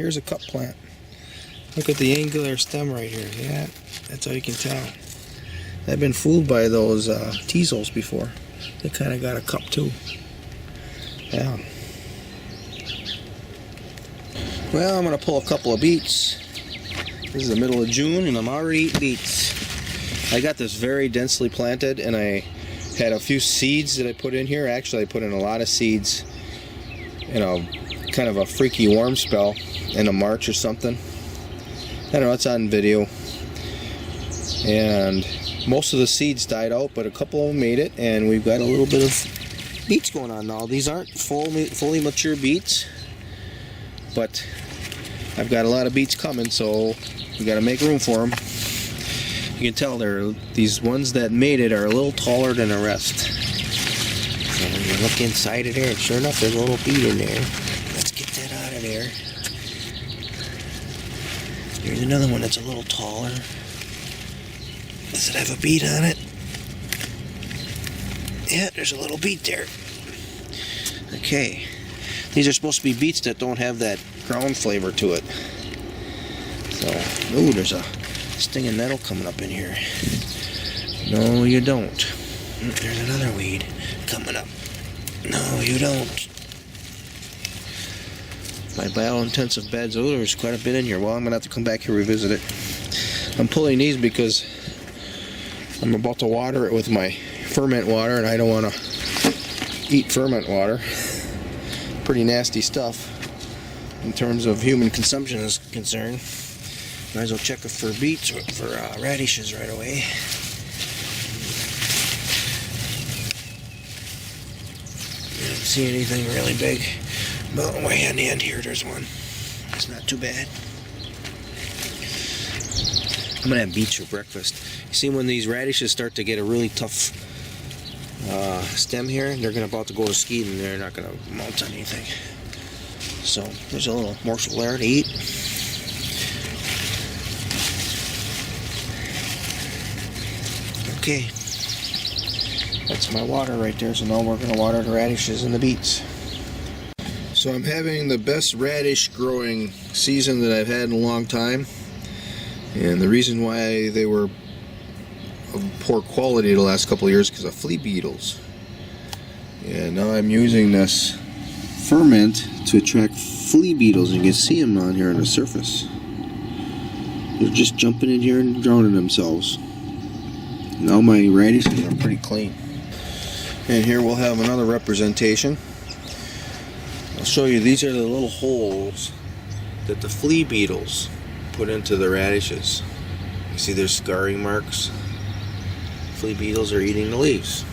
here's a cup plant. Look at the angular stem right here. See that? That's how you can tell. I've been fooled by those teasels before. They kind of got a cup too. Yeah. Well, I'm going to pull a couple of beets. This is the middle of June and I'm already eating beets. I got this very densely planted and I had a few seeds that I put in here. Actually, I put in a lot of seeds in a kind of a freaky warm spell in a March or something. I don't know, it's on video. And most of the seeds died out, but a couple of them made it, and we've got a little bit of beets going on now. These aren't fully mature beets, but I've got a lot of beets coming, so we got to make room for them. You can tell these ones that made it are a little taller than the rest. So you look inside of there, and sure enough, there's a little beet in there. Let's get that out of there. Here's another one that's a little taller. Does it have a beet on it? Yeah, there's a little beet there. Okay. These are supposed to be beets that don't have that ground flavor to it. So, ooh, there's a stinging nettle coming up in here. No, you don't. There's another weed coming up. No, you don't. By bio-intensive beds, oh, there's quite a bit in here. Well, I'm going to have to come back here and revisit it. I'm pulling these because I'm about to water it with my ferment water, and I don't want to eat ferment water. Pretty nasty stuff in terms of human consumption is concerned. Might as well check for beets or for radishes right away. I don't see anything really big, but way on the end here there's one. It's not too bad. I'm gonna have beets for breakfast. You see, when these radishes start to get a really tough stem here, they're about to go to seed and they're not gonna mount on anything. So there's a little morsel there to eat. Okay, that's my water right there. So now we're gonna water the radishes and the beets. So I'm having the best radish growing season that I've had in a long time. And the reason why they were of poor quality the last couple of years because of flea beetles. And now I'm using this ferment to attract flea beetles, and you can see them on here on the surface. They're just jumping in here and drowning themselves. Now my radishes are pretty clean. And here we'll have another representation. I'll show you, these are the little holes that the flea beetles put into the radishes. You see there's scarring marks. Flea beetles are eating the leaves.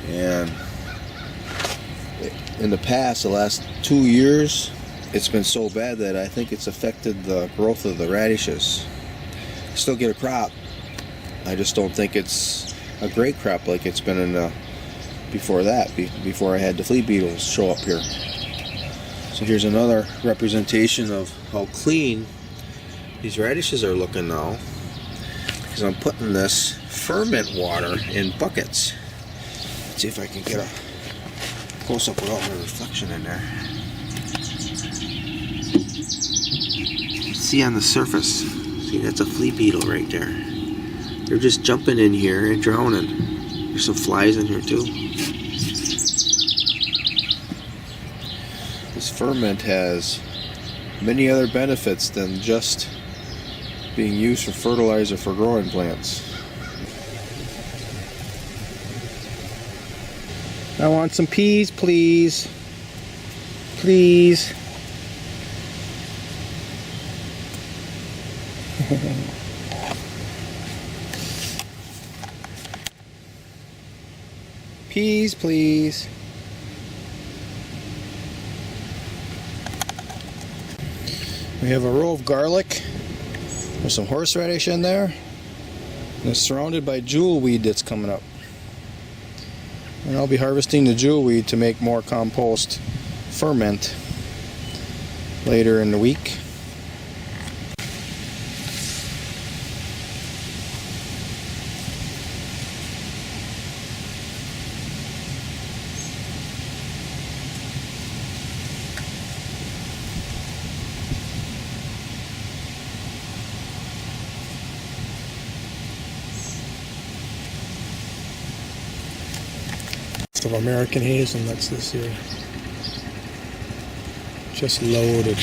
And in the past, the last 2 years, it's been so bad that I think it's affected the growth of the radishes. Still get a crop. I just don't think it's a great crop like it's been in before that, before I had the flea beetles show up here. So here's another representation of how clean these radishes are looking now, because I'm putting this ferment water in buckets. Let's see if I can get a close-up without my reflection in there. See on the surface, see, that's a flea beetle right there. They're just jumping in here and drowning. There's some flies in here too. This ferment has many other benefits than just being used for fertilizer for growing plants. I want some peas, please. Please. Peas, please. We have a row of garlic. There's some horseradish in there. And it's surrounded by jewelweed that's coming up. And I'll be harvesting the jewelweed to make more compost ferment later in the week. of American hazelnuts this year. Just loaded.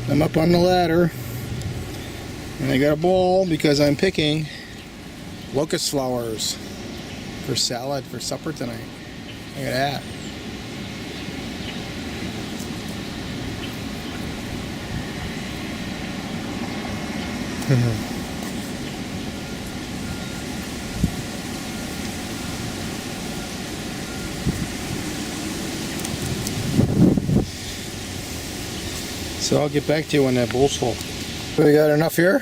I'm up on the ladder and I got a bowl because I'm picking locust flowers for salad for supper tonight. Look at that. So I'll get back to you when that bowl's full. We got enough here.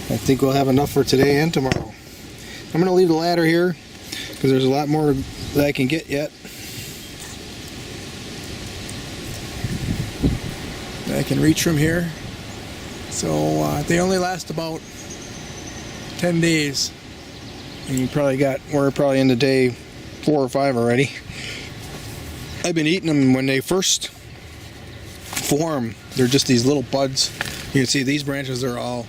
I think we'll have enough for today and tomorrow. I'm going to leave the ladder here because there's a lot more that I can get yet. I can reach from here. So they only last about 10 days. And we're probably into day 4 or 5 already. I've been eating them when they first form. They're just these little buds. You can see these branches are all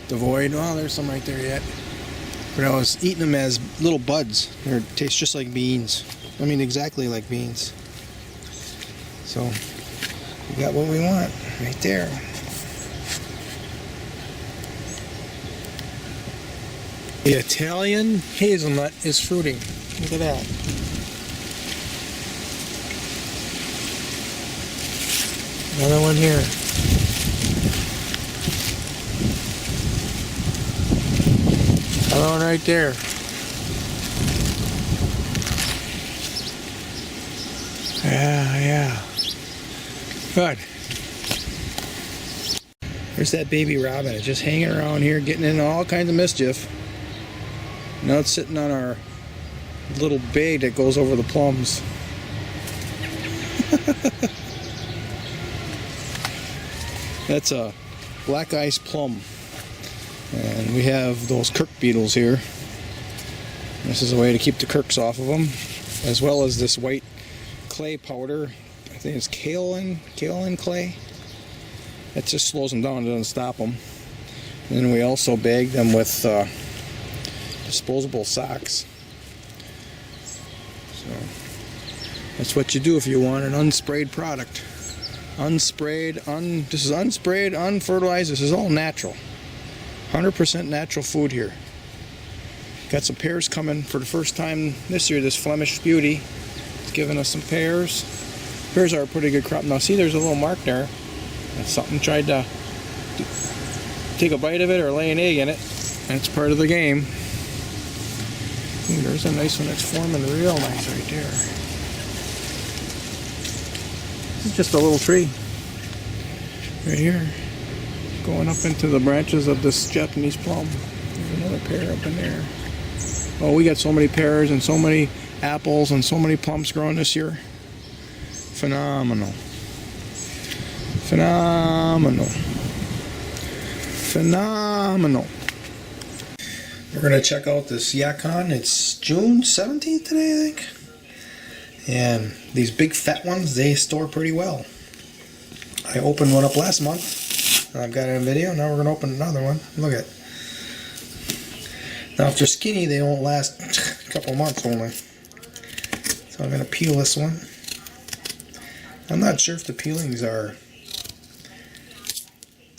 devoid. Well, there's some right there yet. But I was eating them as little buds. They taste just like beans. I mean, exactly like beans. So we got what we want right there. The Italian hazelnut is fruiting. Look at that. Another one here. Another one right there. Yeah. Good. There's that baby robin. It's just hanging around here, getting into all kinds of mischief. Now it's sitting on our little bag that goes over the plums. That's a black ice plum. And we have those kirk beetles here. This is a way to keep the kirks off of them, as well as this white clay powder. I think it's kaolin clay. It just slows them down, it doesn't stop them. And then we also bag them with disposable socks. So that's what you do if you want an unsprayed product. This is unsprayed, unfertilized. This is all natural. 100% natural food here. Got some pears coming for the first time this year. This Flemish beauty is giving us some pears. Pears are a pretty good crop. Now see, there's a little mark there. Something tried to take a bite of it or lay an egg in it. That's part of the game. Ooh, there's a nice one that's forming real nice right there. This is just a little tree right here, going up into the branches of this Japanese plum. There's another pear up in there. Oh, we got so many pears and so many apples and so many plums growing this year. Phenomenal. We're going to check out this yacon. It's June 17th today, I think. And these big fat ones, they store pretty well. I opened one up last month. I've got it in video. Now we're going to open another one. Look at it. Now if they're skinny, they don't last a couple months only. So I'm going to peel this one. I'm not sure if the peelings are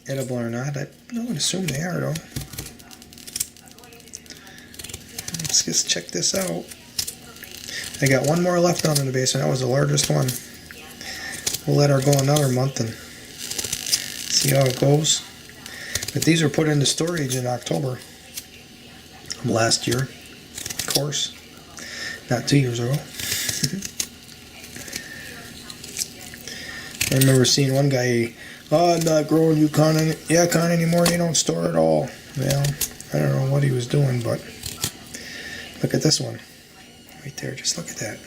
edible or not. I would assume they are though. Let's just check this out. I got one more left down in the basement. That was the largest one. We'll let her go another month and see how it goes. But these were put into storage in October of last year, of course. Not 2 years ago. I remember seeing one guy, oh, I'm not growing yacon anymore, you don't store it all. Well, I don't know what he was doing, but look at this one. Right there, just look at that.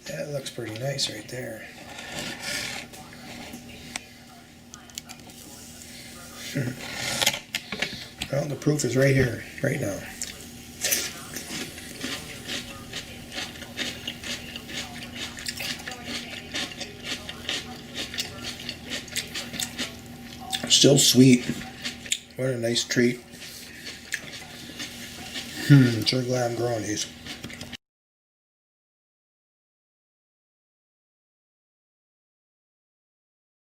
That looks pretty nice right there. Well, the proof is right here, right now. Still sweet. What a nice treat. Sure glad I'm growing these.